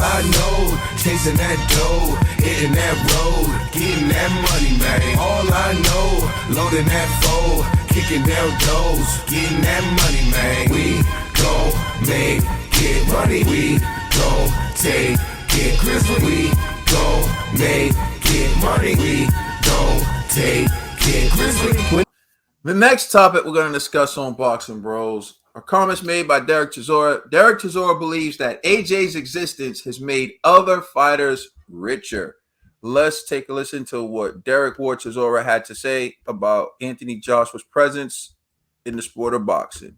I know, chasing that dough, hitting that road, getting that money, man. All I know, loading that foe, kicking down doors, getting that money, man. We gon' make it money. We gon' take it Grizzly. We gon' make it money. We gon' take it Grizzly. The next topic we're going to discuss on Boxing Bros are comments made by Derek Chisora. Derek Chisora believes that AJ's existence has made other fighters richer. Let's take a listen to what Derek Chisora had to say about Anthony Joshua's presence in the sport of boxing.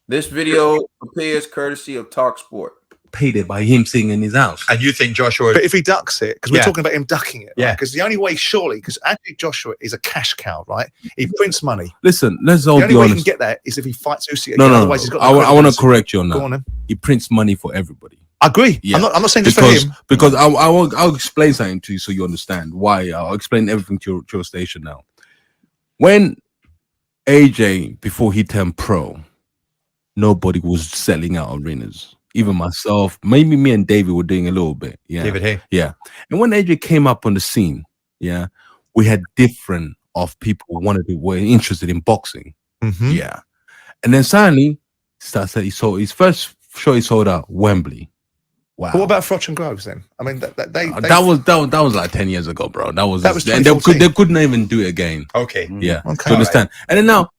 This video appears courtesy of Talk Sport. Paid it by him sitting in his house. And you think Joshua... But if he ducks it, because we're talking about him ducking it, yeah. Because the only way, surely, because Anthony Joshua is a cash cow, right? He prints money. Listen, let's all the be only way honest. he can get that is if he fights Usyk. No. Otherwise, he's got I want to correct you on that. Go on, then. He prints money for everybody. I agree. Yeah. I'm not saying just for him. Because I'll explain something to you so you understand why. I'll explain everything to your station now. When AJ, before he turned pro, nobody was selling out arenas. Even myself, maybe me and David were doing a little bit. Yeah. David Hay. Yeah. And when AJ came up on the scene, yeah, we had different of people who were interested in boxing. Mm-hmm. Yeah. And then suddenly, he sold his first show he sold out Wembley. Wow. But what about Froch and Groves then? I mean, that was like 10 years ago, bro. That was and they couldn't even do it again. Okay. Yeah. Okay. To understand. Right. And then now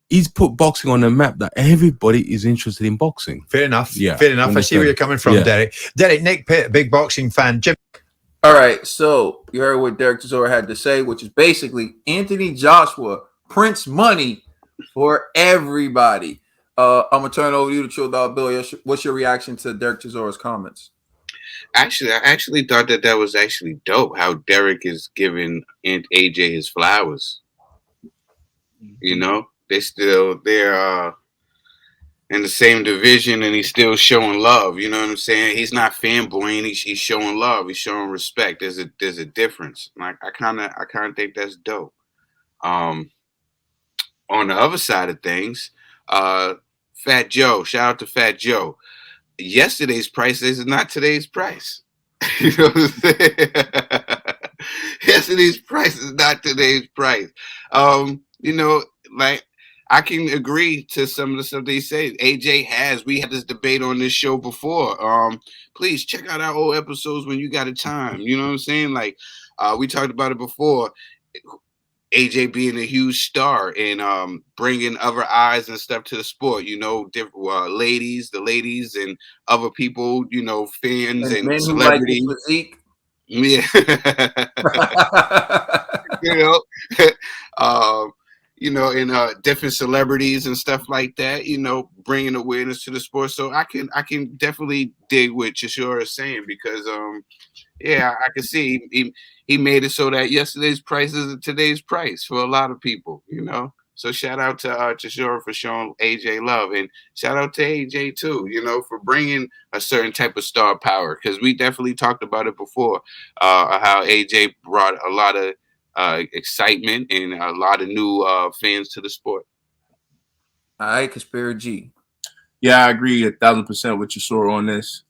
he's put boxing on the map that everybody is interested in boxing. Fair enough. Yeah. Fair enough. I see where you're coming from, Derek. Derek, Nick Pitt, big boxing fan. Jim. All right, so you heard what Derek Chisora had to say, which is basically Anthony Joshua prints money for everybody. I'm gonna turn it over to you to Chill Dog Bill. What's your reaction to Derek Chisora's comments? Actually, I actually thought that was actually dope. How Derek is giving AJ his flowers. You know, they're in the same division, and he's still showing love. You know what I'm saying? He's not fanboying. He's showing love. He's showing respect. There's a difference. Like I kind of think that's dope. On the other side of things, Fat Joe, shout out to Fat Joe. Yesterday's price is not today's price. You know what I'm saying? Yesterday's price is not today's price. You know, like I can agree to some of the stuff they say. We had this debate on this show before. Please check out our old episodes when you got a time. You know what I'm saying? Like we talked about it before. AJ being a huge star and bringing other eyes and stuff to the sport, you know, different the ladies and other people, you know, fans and celebrities. Like yeah. You know, and different celebrities and stuff like that, you know, bringing awareness to the sport. So I can definitely dig what Chisora is saying because, yeah, I can see he made it so that yesterday's price is today's price for a lot of people, you know. So shout out to Chisora for showing AJ love, and shout out to AJ too, you know, for bringing a certain type of star power because we definitely talked about it before, how AJ brought a lot of excitement and a lot of new fans to the sport. All right, Conspiracy G. Yeah, I agree 1,000% with Chisora on this.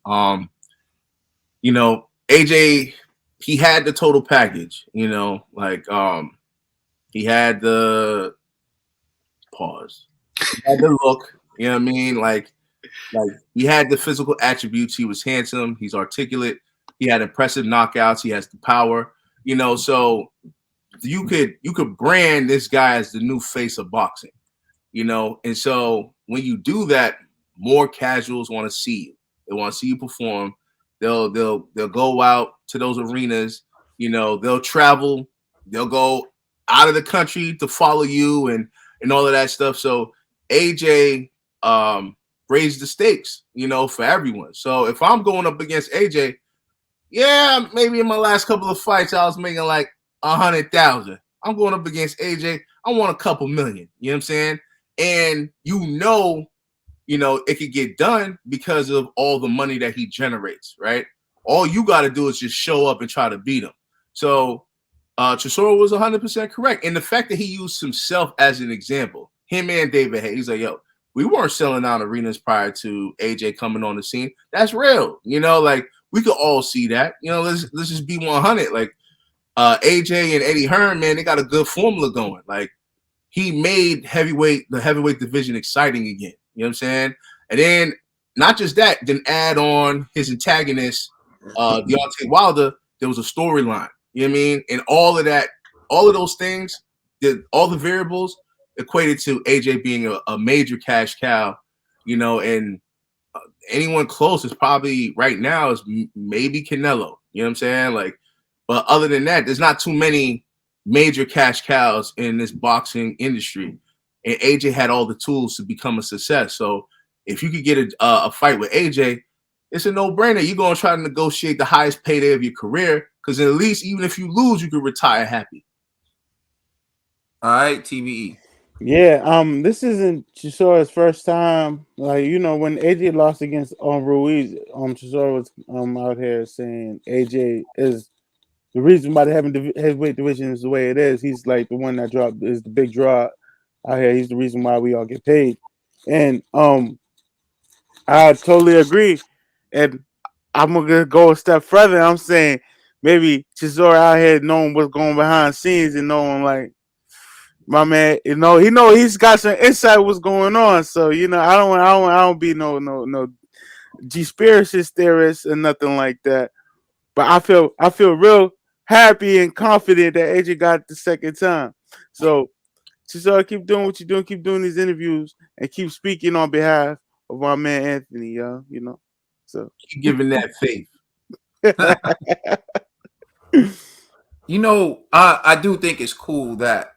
You know, AJ, he had the total package, you know, like he had the pause. He had the look, you know what I mean? Like he had the physical attributes. He was handsome, he's articulate, he had impressive knockouts, he has the power, you know, so you could brand this guy as the new face of boxing, you know, and so when you do that, more casuals want to see you. They want to see you perform. They'll go out to those arenas, you know, they'll travel, they'll go out of the country to follow you and all of that stuff. So AJ raised the stakes, you know, for everyone. So if I'm going up against AJ, yeah, maybe in my last couple of fights I was making like 100,000. I'm going up against AJ. I want a couple million. You know what I'm saying? And you know, it could get done because of all the money that he generates, right? All you got to do is just show up and try to beat him. So Chisora was 100% correct. And the fact that he used himself as an example, him and David Hay, he's like, yo, we weren't selling out arenas prior to AJ coming on the scene. That's real. You know, like we could all see that. You know, let's just be 100. Like AJ and Eddie Hearn, man, they got a good formula going. Like he made the heavyweight division exciting again. You know what I'm saying? And then not just that, then add on his antagonist, Deontay Wilder. There was a storyline. You know what I mean? And all of that, all of those things, all the variables equated to AJ being a major cash cow. You know, and anyone close is probably right now is maybe Canelo. You know what I'm saying? Like, but other than that, there's not too many major cash cows in this boxing industry. And AJ had all the tools to become a success. So if you could get a fight with AJ, it's a no-brainer. You're going to try to negotiate the highest payday of your career because at least even if you lose, you could retire happy. All right, TVE. Yeah, this isn't Chisora's first time. Like, you know, when AJ lost against Ruiz, Chisora was out here saying AJ is the reason why they having the heavyweight division is the way it is. He's like the one that dropped is the big draw out here. He's the reason why we all get paid. And I totally agree. And I'm gonna go a step further. I'm saying maybe Chisora out here knowing what's going behind the scenes and knowing like my man, he's got some insight what's going on. So I don't be no conspiracy theorist or nothing like that. But I feel real happy and confident that AJ got the second time. So Chisora, keep doing what you're doing, keep doing these interviews, and keep speaking on behalf of my man Anthony, y'all. So Keep giving that faith. I do think it's cool that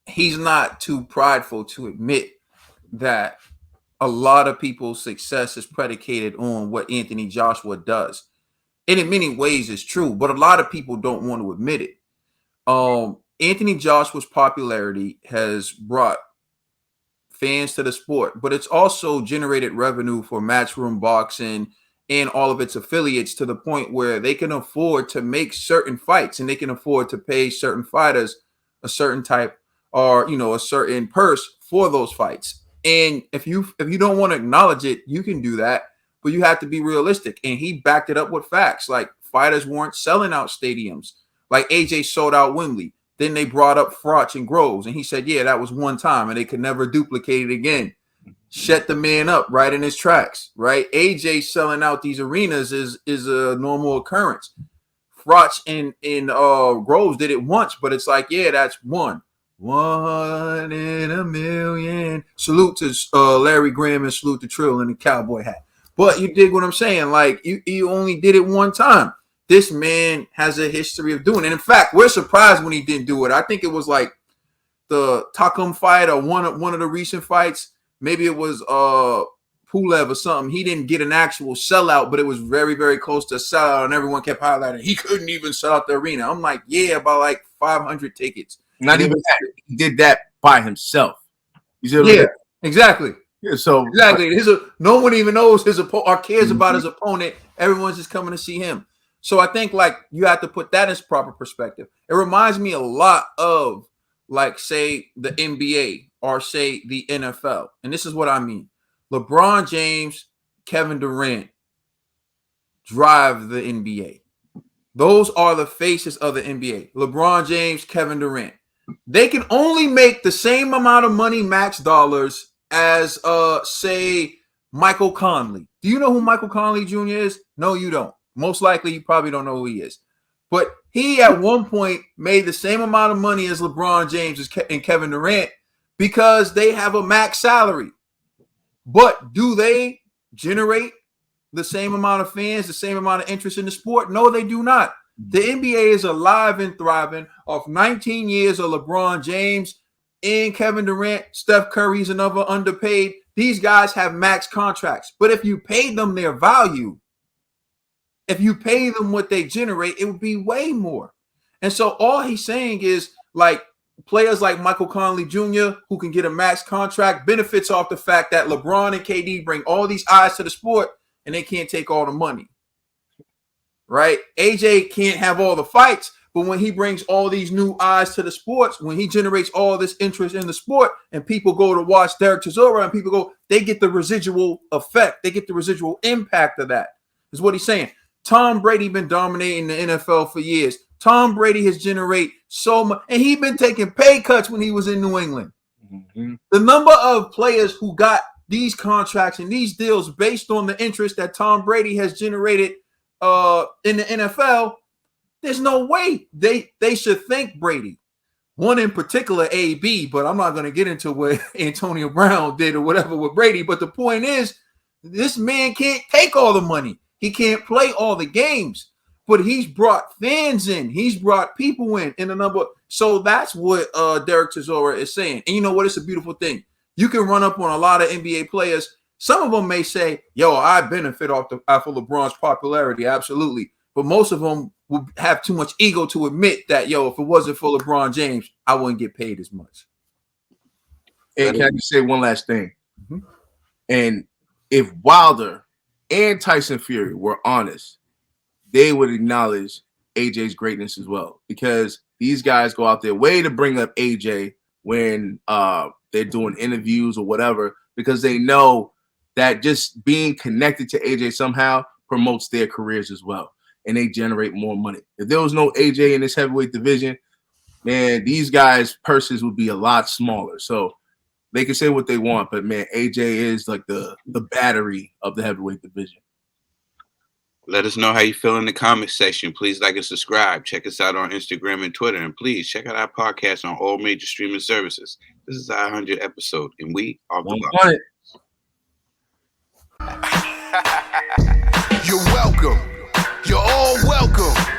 he's not too prideful to admit that a lot of people's success is predicated on what Anthony Joshua does. And in many ways it's true, but a lot of people don't want to admit it. Anthony Joshua's popularity has brought fans to the sport, but it's also generated revenue for Matchroom Boxing and all of its affiliates to the point where they can afford to make certain fights and they can afford to pay certain fighters a certain type or a certain purse for those fights. And if you don't want to acknowledge it, you can do that, but you have to be realistic. And he backed it up with facts. Like fighters weren't selling out stadiums. Like AJ sold out Wembley. Then they brought up Froch and Groves, and he said, yeah, that was one time, and they could never duplicate it again. Shut the man up right in his tracks, right? AJ selling out these arenas is a normal occurrence. Froch and Groves did it once, but it's like, yeah, that's one in a million. Salute to Larry Graham and salute to Trill in the cowboy hat. But you dig what I'm saying? Like you only did it one time. This man has a history of doing it. And in fact, we're surprised when he didn't do it. I think it was like the Takum fight or one of the recent fights. Maybe it was Pulev or something. He didn't get an actual sellout, but it was very, very close to a sellout, and everyone kept highlighting he couldn't even sell out the arena. I'm like, yeah, about like 500 tickets. Not even that. He did that by himself. Yeah, exactly. Yeah, so exactly. No one even knows his opponent or cares about his opponent. Everyone's just coming to see him. So I think like you have to put that in proper perspective. It reminds me a lot of like say the NBA or say the NFL. And this is what I mean. LeBron James, Kevin Durant drive the NBA. Those are the faces of the NBA. LeBron James, Kevin Durant. They can only make the same amount of money, max dollars, as say Michael Conley. Do you know who Michael Conley Jr. is? No, you don't. Most likely, you probably don't know who he is. But he, at one point, made the same amount of money as LeBron James and Kevin Durant because they have a max salary. But do they generate the same amount of fans, the same amount of interest in the sport? No, they do not. The NBA is alive and thriving off 19 years of LeBron James and Kevin Durant. Steph Curry's another underpaid. These guys have max contracts. But if you pay them their value, if you pay them what they generate, it would be way more. And so all he's saying is like players like Michael Conley Jr., who can get a max contract, benefits off the fact that LeBron and KD bring all these eyes to the sport and they can't take all the money. Right? AJ can't have all the fights, But when he brings all these new eyes to the sports, when he generates all this interest in the sport, and people go to watch Derek Chisora, and people go, they get the residual effect. They get the residual impact of that, is what he's saying. Tom Brady been dominating the NFL for years. Tom Brady has generated so much, and he's been taking pay cuts when he was in New England. Mm-hmm. The number of players who got these contracts and these deals based on the interest that Tom Brady has generated in the NFL, there's no way they should thank Brady. One in particular, AB, but I'm not going to get into what Antonio Brown did or whatever with Brady. But the point is, this man can't take all the money. He can't play all the games, but he's brought fans in. He's brought people in a number. So that's what Derek Chisora is saying. And you know what? It's a beautiful thing. You can run up on a lot of NBA players. Some of them may say, yo, I benefit off of LeBron's popularity. Absolutely. But most of them would have too much ego to admit that, yo, if it wasn't for LeBron James, I wouldn't get paid as much. And can I just say one last thing? Mm-hmm. And if Wilder and Tyson Fury were honest, they would acknowledge AJ's greatness as well, because these guys go out their way to bring up AJ when they're doing interviews or whatever, because they know that just being connected to AJ somehow promotes their careers as well, and they generate more money. If there was no AJ in this heavyweight division, man, these guys' purses would be a lot smaller. So they can say what they want, but man, AJ is like the battery of the heavyweight division. Let us know how you feel in the comment section. Please like and subscribe. Check us out on Instagram and Twitter. And please check out our podcast on all major streaming services. This is our 100th episode, and we are the You're welcome. You're all welcome.